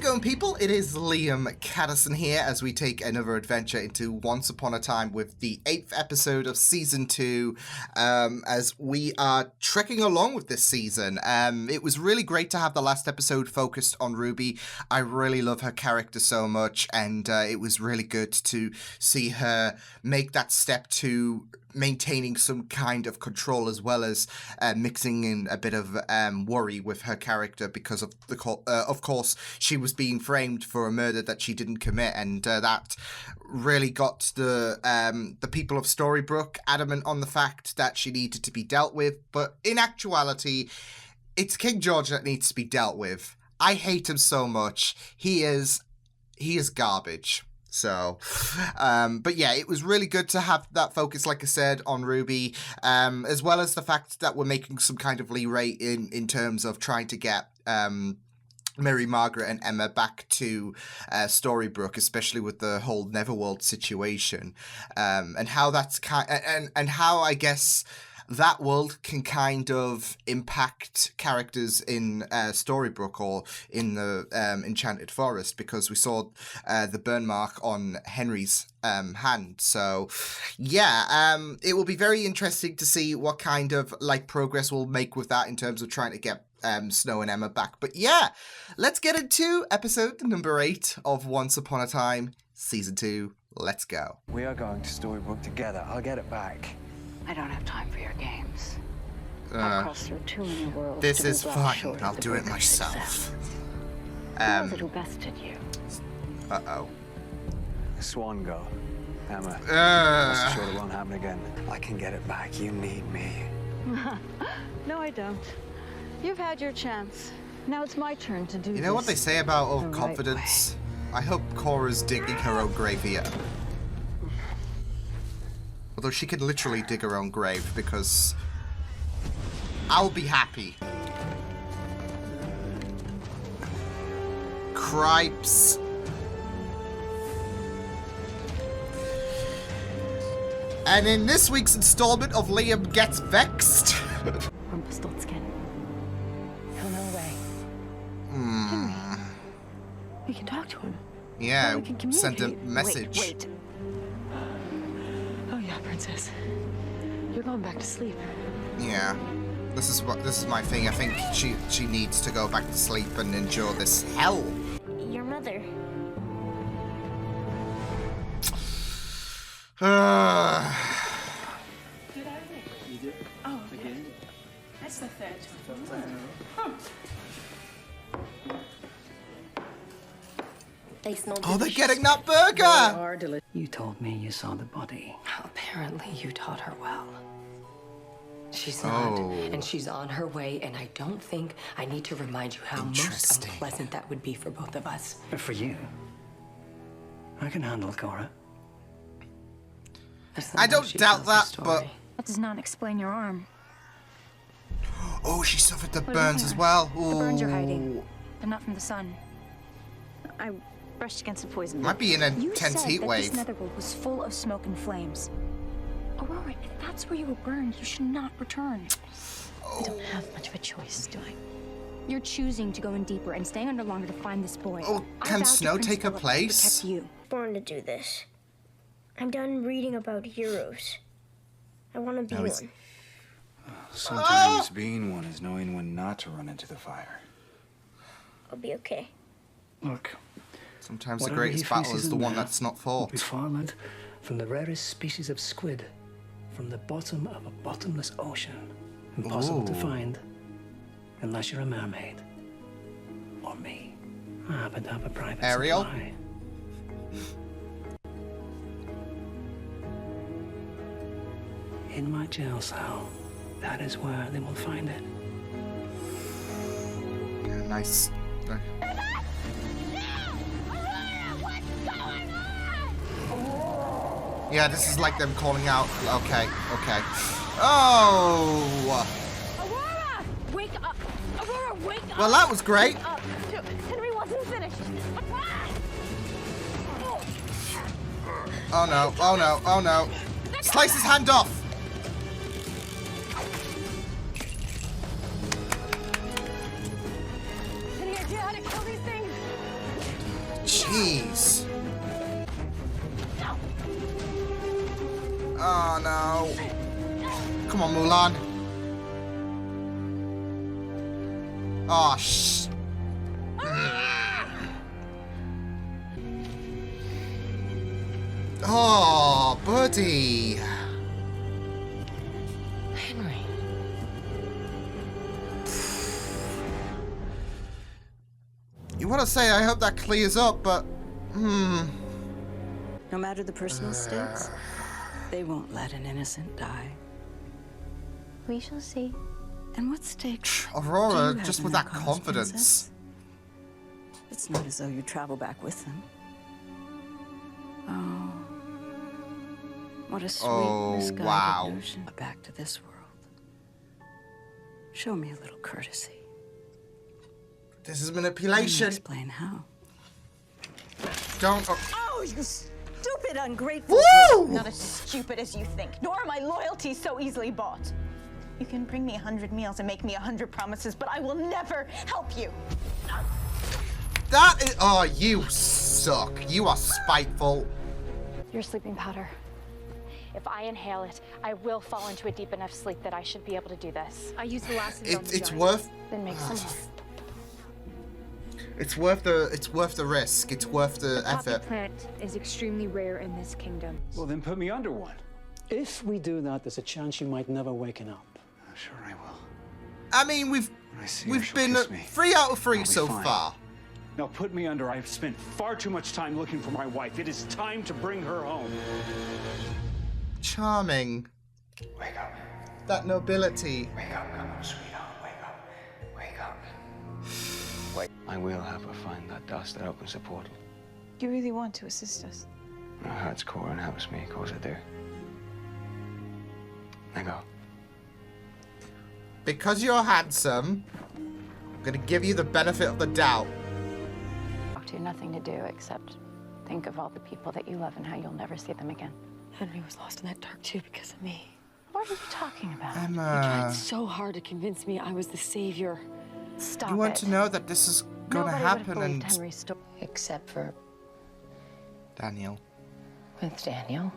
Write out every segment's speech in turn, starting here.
going, people? It is Liam Caddison here as we take another adventure into Once Upon a Time with the 8th episode of Season 2 as we are trekking along with this season. It was really great to have the last episode focused on Ruby. I really love her character so much, and it was really good to see her make that step to maintaining some kind of control, as well as mixing in a bit of worry with her character because of of course she was being framed for a murder that she didn't commit, and that really got the people of Storybrooke adamant on the fact that she needed to be dealt with. But in actuality, it's King George that needs to be dealt with. I hate him so much. He is garbage. So, but yeah, it was really good to have that focus, like I said, on Ruby, as well as the fact that we're making some kind of leeway in terms of trying to get Mary Margaret and Emma back to Storybrooke, especially with the whole Neverworld situation, and how that's and how, I guess, that world can kind of impact characters in Storybrooke or in the Enchanted Forest, because we saw the burn mark on Henry's hand. So yeah, it will be very interesting to see what kind of progress we'll make with that in terms of trying to get Snow and Emma back. But yeah, let's get into episode number 8 of Once Upon a Time, Season 2. Let's go. We are going to Storybrooke together. I'll get it back. I don't have time for your games. I've crossed through too many worlds. This is fine. I'll do it myself. Who was it who bested you? Uh-oh. Swan girl. Emma. Rest assured it won't happen again. I can get it back. You need me. No, I don't. You've had your chance. Now it's my turn to do this. You know what they say about overconfidence? I hope Cora's digging her own grave here. Although she could literally dig her own grave, because I'll be happy. Cripes. And in this week's installment of Liam Gets Vexed. Rumpelstiltskin. He'll know the way. Henry. We can talk to him. Yeah, we can send a communicate. message. Wait. Oh yeah, princess. You're going back to sleep. Yeah. This is my thing. I think she needs to go back to sleep and endure this hell. Your mother. Did I? You did? Oh, again? That's the third time. They smell Oh, they're delicious. getting that burger! You told me you saw the body. Apparently you taught her well. She's not, and she's on her way, and I don't think I need to remind you how most unpleasant that would be for both of us. But for you, I can handle Cora. I don't doubt that, but... That does not explain your arm. Oh, she suffered the burns as well. Ooh. The burns you're hiding. They're not from the sun. I brushed against a poison. Might be an intense heat wave. This netherworld was full of smoke and flames. Aurora, if that's where you were burned, you should not return. I don't have much of a choice, do I? You're choosing to go in deeper and staying under longer to find this boy. Oh, can Snow take her place? You. Born to do this. I'm done reading about heroes. I want to be one. Sometimes being one is knowing when not to run into the fire. I'll be okay. Look. Sometimes the greatest battle is the one that's not fought. We farmed from the rarest species of squid, from the bottom of a bottomless ocean. Impossible to find, unless you're a mermaid. Or me. I happen to have a private Ariel? supply. In my jail cell, that is where they will find it. Yeah, nice. Yeah, this is like them calling out. Okay, okay. Oh! Aurora! Wake up! Aurora, wake up! Well, that was great. Wake up. Henry wasn't finished. Oh no, oh no, oh no. Slice his hand off! Any idea how to kill these things? Jeez. Oh no. Come on, Mulan. Oh, shh. Oh, buddy. Henry. You want to say, I hope that clears up, but... No matter the personal stakes, they won't let an innocent die. We shall see. And what stakes? Aurora, do you just have with in that cause, confidence. Princess? It's not as though you travel back with them. Oh. What a sweet, misguided wow. notion. Back to this world. Show me a little courtesy. This is Let me manipulation. explain how. Don't... Oh, you stupid, ungrateful. Woo! Not as stupid as you think, nor are my loyalties so easily bought. You can bring me 100 meals and make me 100 promises, but I will never help you. That is... Oh, you suck. You are spiteful. Your sleeping powder. If I inhale it, I will fall into a deep enough sleep that I should be able to do this. I used the last of It's worth... Then make some more. It's worth the risk. It's worth the effort. Poppy plant is extremely rare in this kingdom. Well, then put me under one. If we do that, there's a chance you might never waken up. Sure I will. I mean, When I see her, we've she'll been kiss me. 3 out of 3 I'll be so fine. far. Now put me under. I've spent far too much time looking for my wife. It is time to bring her home. Charming. Wake up. That nobility. Wake up. Come on, sweetheart. Wake up. Wake up. Wait. I will have her find that dust that opens the portal. You really want to assist us? My heart's core and helps me, of course I do. Now go. Because you're handsome, I'm gonna give you the benefit of the doubt. To nothing to do except think of all the people that you love and how you'll never see them again. Henry was lost in that dark too because of me. What are you talking about? He Emma, tried so hard to convince me I was the savior. Stop you want it. to know that this is gonna Nobody would have happen believed and... Henry's story. Except for Daniel. with Daniel.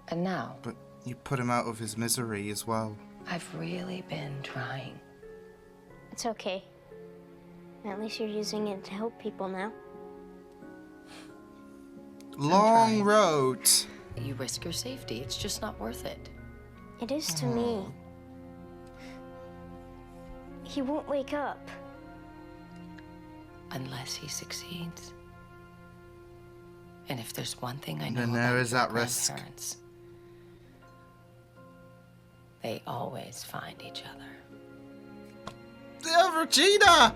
And now, But you put him out of his misery as well. I've really been trying. It's okay. At least you're using it to help people now. Long trying. road. You risk your safety. It's just not worth it. It is to me. He won't wake up. Unless he succeeds. And if there's one thing I know Then about there is your that risk. grandparents, they always find each other. Yeah, Regina!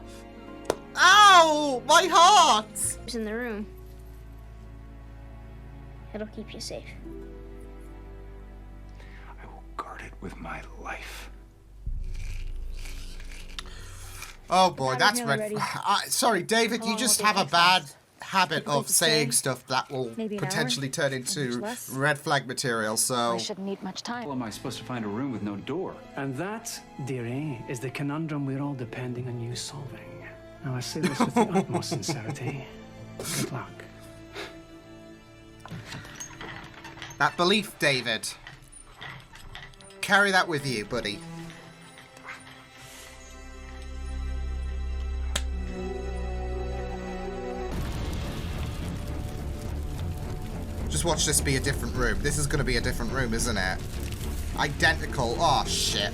Ow! My heart! It's in the room. It'll keep you safe. I will guard it with my life. Oh boy, Have that's it red. ready. Sorry, David, How you long just will have it a take bad us? habit Like a of place to saying stay? stuff that will Maybe an hour? potentially turn Or much into less? red flag material, so... I shouldn't need much time. How am I supposed to find a room with no door? And that, dearie, is the conundrum we're all depending on you solving. Now, I say this with the utmost sincerity. Good luck. That belief, David. Carry that with you, buddy. Just watch this be a different room. This is going to be a different room, isn't it? Identical. Oh, shit.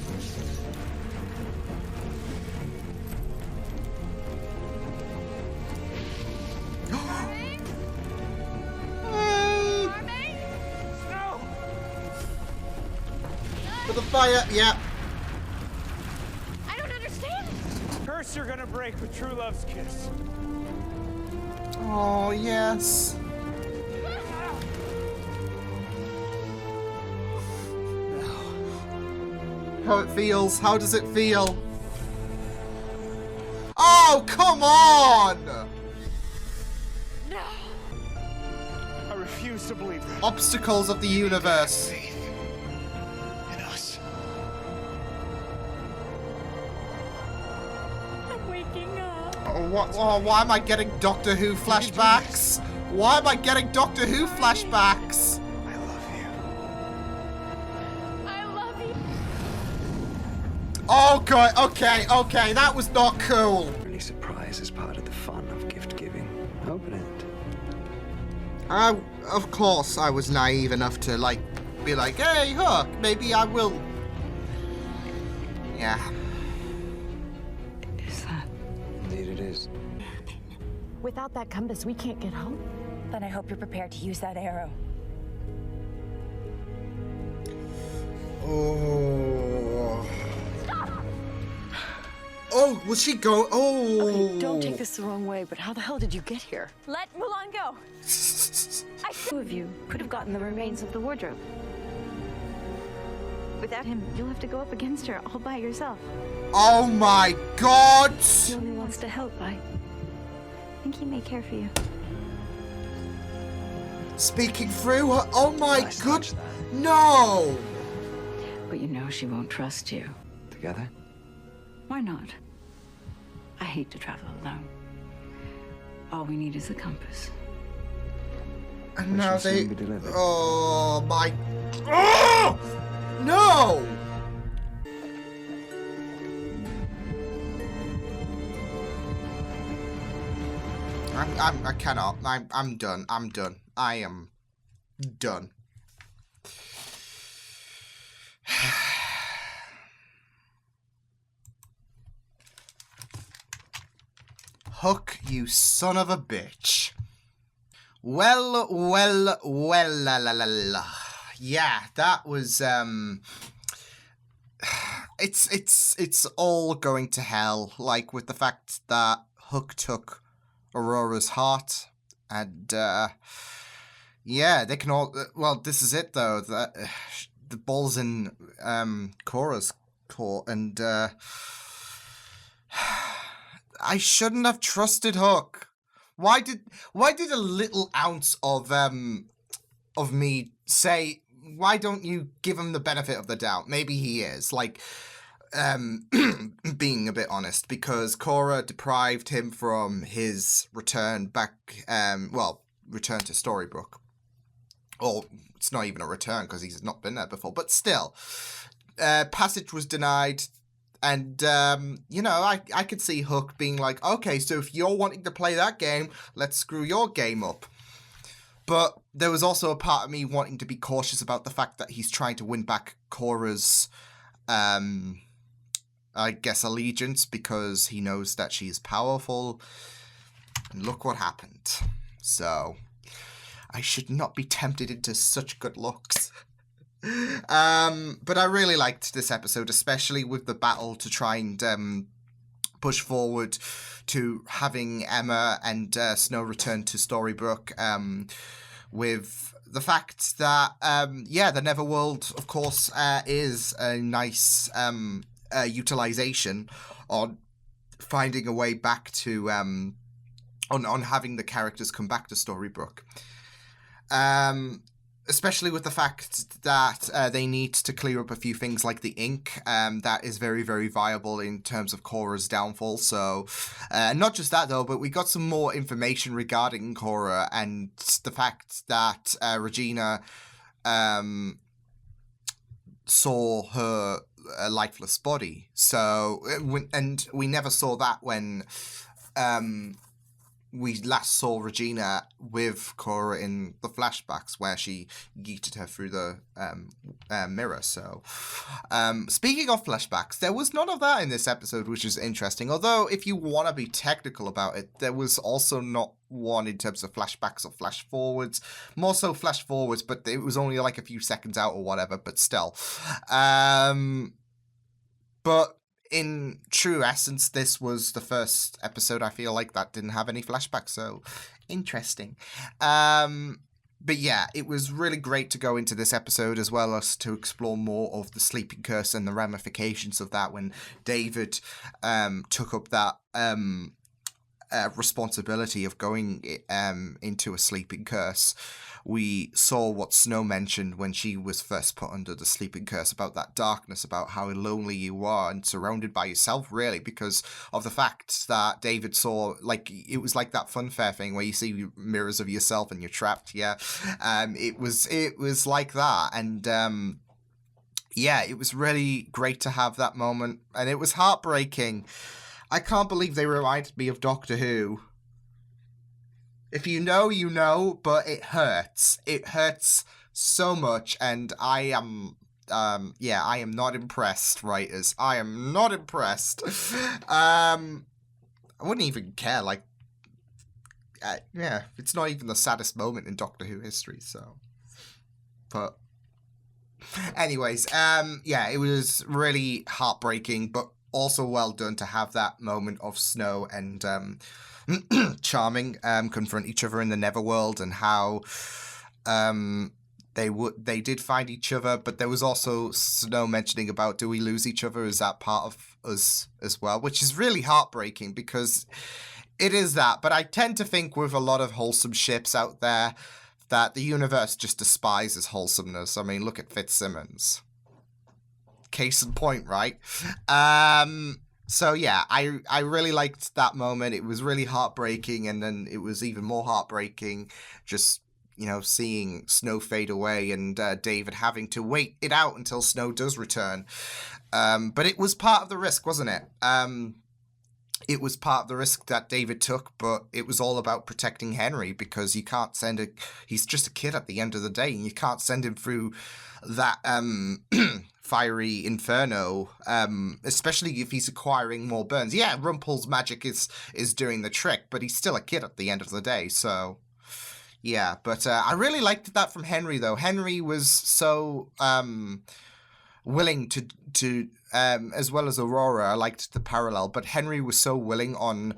For the fire, yeah. I don't understand. Curse you're gonna break with true love's kiss. Oh, yes. How it feels. How does it feel? Oh, come on! I refuse to believe that. Obstacles of the universe. In us. I'm waking up. Oh, why am I getting Doctor Who flashbacks? Why am I getting Doctor Who flashbacks? I love you. I love you. Oh, God. Okay. That was not cool. Really, surprise is part of the fun of gift giving. Open it. Of course, I was naive enough to, like, be like, hey, Hook, maybe I will. Yeah. Is that? Indeed it is. Without that compass, we can't get home. Then I hope you're prepared to use that arrow. Oh. Oh, was she go? Oh. Okay, don't take this the wrong way, but how the hell did you get here? Let Mulan go. Two of you could have gotten the remains of the wardrobe. Without him, you'll have to go up against her all by yourself. Oh my God! He only wants to help. I think he may care for you. Speaking through her. Oh my God! No! But you know she won't trust you. Together? Why not? I hate to travel alone. All we need is a compass. And now shall they. soon be delivered. Oh my. Oh! No! I cannot. I'm done. I'm done. I am done. Hook, you son of a bitch. Well, la la la la. Yeah, that was it's all going to hell, like with the fact that Hook took Aurora's heart, and yeah, they can all well, this is it though, the ball's in Korra's court, and I shouldn't have trusted Hook. Why did a little ounce of me say, why don't you give him the benefit of the doubt? Maybe he is, like, being a bit honest, because Korra deprived him from his return back, return to Storybrooke. Or, it's not even a return, because he's not been there before, but still. Passage was denied, and, you know, I could see Hook being like, okay, so if you're wanting to play that game, let's screw your game up. But there was also a part of me wanting to be cautious about the fact that he's trying to win back Korra's, I guess, allegiance, because he knows that she's powerful. And look what happened. So, I should not be tempted into such good looks. But I really liked this episode, especially with the battle to try and push forward to having Emma and Snow return to Storybrooke, with the fact that, the Neverworld, of course, is a nice utilization on finding a way back to, on having the characters come back to Storybrooke. Especially with the fact that they need to clear up a few things like the ink. That is very, very viable in terms of Korra's downfall. So, not just that though, but we got some more information regarding Korra and the fact that Regina saw her lifeless body. So, and we never saw that when we last saw Regina with Korra in the flashbacks where she yeeted her through the mirror. So, speaking of flashbacks, there was none of that in this episode, which is interesting. Although, if you want to be technical about it, there was also not one in terms of flashbacks or flash forwards. More so flash forwards, but it was only like a few seconds out or whatever, but still. But in true essence, this was the first episode, I feel like, that didn't have any flashbacks, so interesting. But yeah, it was really great to go into this episode, as well as to explore more of the sleeping curse and the ramifications of that when David took up that responsibility of going into a sleeping curse, we saw what Snow mentioned when she was first put under the sleeping curse, about that darkness, about how lonely you are and surrounded by yourself, really, because of the fact that David saw, like, it was like that funfair thing where you see mirrors of yourself and you're trapped. Yeah. It was like that. And yeah, it was really great to have that moment, and it was heartbreaking. I can't believe they reminded me of Doctor Who. If you know, you know, but it hurts. It hurts so much, and I am not impressed, writers. I am not impressed. I wouldn't even care, like, it's not even the saddest moment in Doctor Who history, so. But, anyways, it was really heartbreaking, but also well done to have that moment of Snow and, Charming confront each other in the Netherworld, and how they did find each other, but there was also Snow mentioning about, do we lose each other? Is that part of us as well? Which is really heartbreaking, because it is that. But I tend to think with a lot of wholesome ships out there that the universe just despises wholesomeness. I mean, look at Fitzsimmons. Case in point, right? So yeah, I really liked that moment. It was really heartbreaking, and then it was even more heartbreaking just, you know, seeing Snow fade away and David having to wait it out until Snow does return. But it was part of the risk, wasn't it? It was part of the risk that David took, but it was all about protecting Henry, because you can't he's just a kid at the end of the day, and you can't send him through that fiery inferno, especially if he's acquiring more burns. Yeah, Rumpel's magic is doing the trick, but he's still a kid at the end of the day, so yeah. But I really liked that from Henry, though. Henry was so willing to as well as Aurora. I liked the parallel, but Henry was so willing on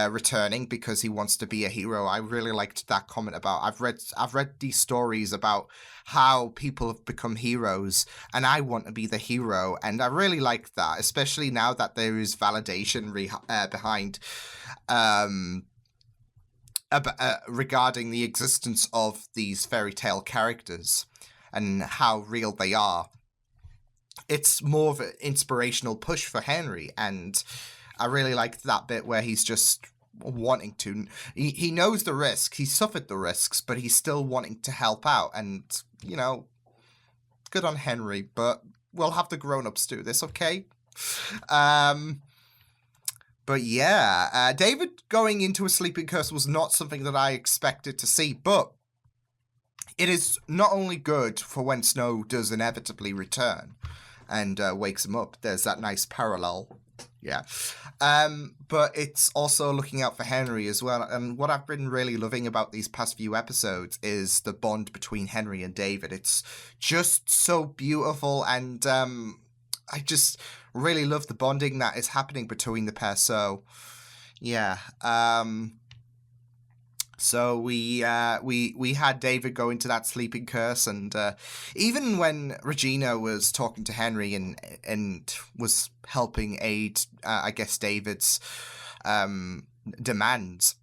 returning because he wants to be a hero. I really liked that comment about, I've read these stories about how people have become heroes, and I want to be the hero, and I really like that, especially now that there is validation behind regarding the existence of these fairy tale characters and how real they are. It's more of an inspirational push for Henry, and I really liked that bit where he's just wanting to. He knows the risk, he suffered the risks, but he's still wanting to help out, and, you know, good on Henry, but we'll have the grown-ups do this, okay? But yeah, David going into a sleeping curse was not something that I expected to see, but it is not only good for when Snow does inevitably return and wakes him up. There's that nice parallel. Yeah. But it's also looking out for Henry as well. And what I've been really loving about these past few episodes is the bond between Henry and David. It's just so beautiful, and I just really love the bonding that is happening between the pair. So, yeah. So we had David go into that sleeping curse, and even when Regina was talking to Henry and was helping aid, I guess, David's demands,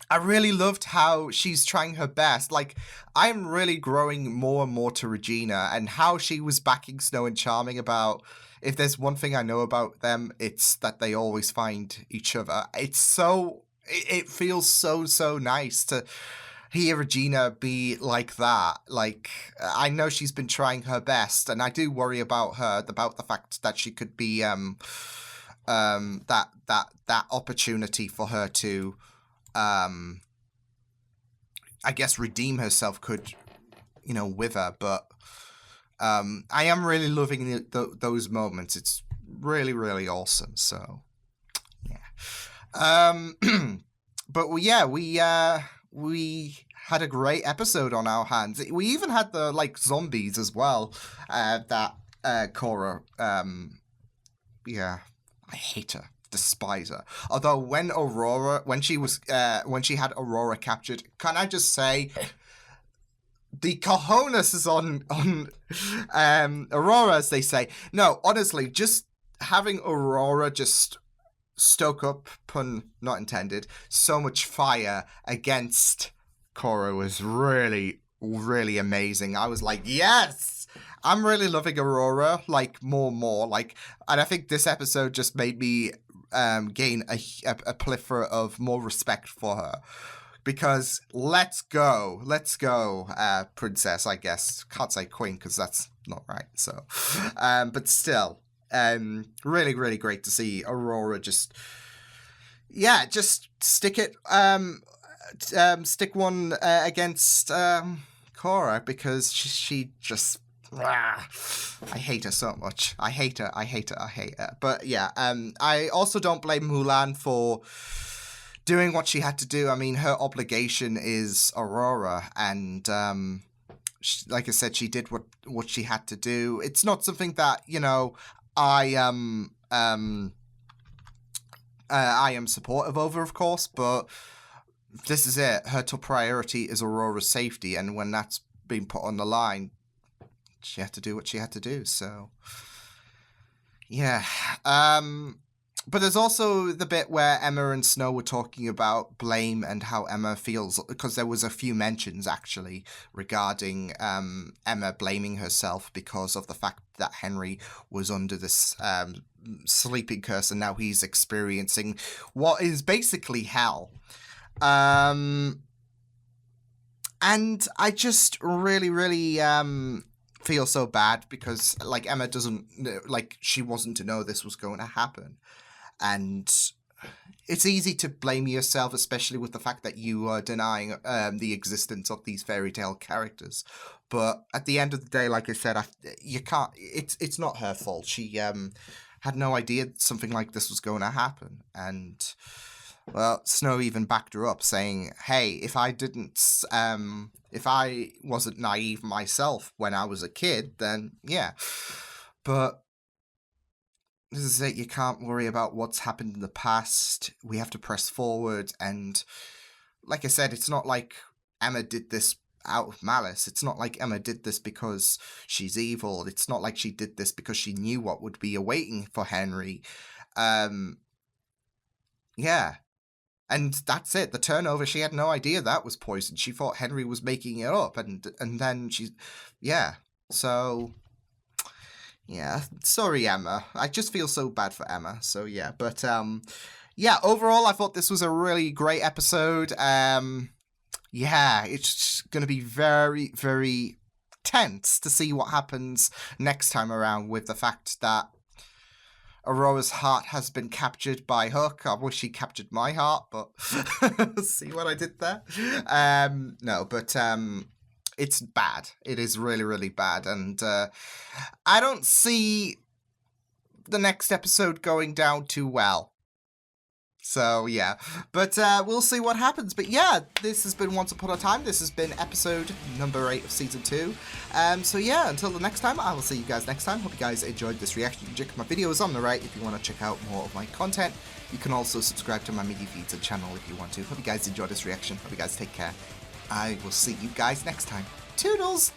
I really loved how she's trying her best. Like, I'm really growing more and more to Regina, and how she was backing Snow and Charming about, if there's one thing I know about them, it's that they always find each other. It feels so nice to hear Regina be like that. Like, I know she's been trying her best, and I do worry about her, about the fact that she could be that opportunity for her to I guess redeem herself could, you know, wither. But I am really loving those moments. It's really awesome. So yeah. But we had a great episode on our hands. We even had the, like, zombies as well. That Cora, I hate her, despise her. Although when she had Aurora captured, can I just say, the cojones is on Aurora, as they say. No, honestly, just having Aurora just stoke up, pun not intended, so much fire against Korra was really, really amazing. I was like, yes! I'm really loving Aurora, like, more and more. Like, and I think this episode just made me gain a plethora of more respect for her. Because let's go, princess, I guess. Can't say queen, because that's not right, so. But still, really, really great to see Aurora just stick it, stick one against Korra, because she just, I hate her so much. I hate her. But yeah, I also don't blame Mulan for doing what she had to do. I mean, her obligation is Aurora, and like I said, she did what she had to do. It's not something that, you know, I am supportive over, of course, but this is it. Her top priority is Aurora's safety, and when that's been put on the line, she had to do what she had to do. So yeah. But there's also the bit where Emma and Snow were talking about blame and how Emma feels, because there was a few mentions actually regarding Emma blaming herself because of the fact that Henry was under this sleeping curse, and now he's experiencing what is basically hell. And I just really, really feel so bad, because like Emma doesn't, like, she wasn't to know this was going to happen. And it's easy to blame yourself, especially with the fact that you are denying the existence of these fairy tale characters. But at the end of the day, like I said, you can't. It's not her fault. She had no idea something like this was going to happen. And well, Snow even backed her up, saying, "Hey, if I wasn't naive myself when I was a kid, then yeah, but." This is it, you can't worry about what's happened in the past. We have to press forward, and like I said, it's not like Emma did this out of malice. It's not like Emma did this because she's evil. It's not like she did this because she knew what would be awaiting for Henry. Yeah. And that's it. The turnover, she had no idea that was poison. She thought Henry was making it up, and then yeah. So... yeah, sorry, Emma. I just feel so bad for Emma. So yeah, but yeah, overall, I thought this was a really great episode. Yeah, it's going to be very, very tense to see what happens next time around, with the fact that Aurora's heart has been captured by Hook. I wish he captured my heart, but see what I did there? No, but it's bad. It is really, really bad. And I don't see the next episode going down too well. So, yeah. But we'll see what happens. But yeah, this has been Once Upon a Time. This has been episode number 8 of Season 2. So yeah, until the next time, I will see you guys next time. Hope you guys enjoyed this reaction. You can check my videos on the right if you want to check out more of my content. You can also subscribe to my media feeds and channel if you want to. Hope you guys enjoyed this reaction. Hope you guys take care. I will see you guys next time. Toodles!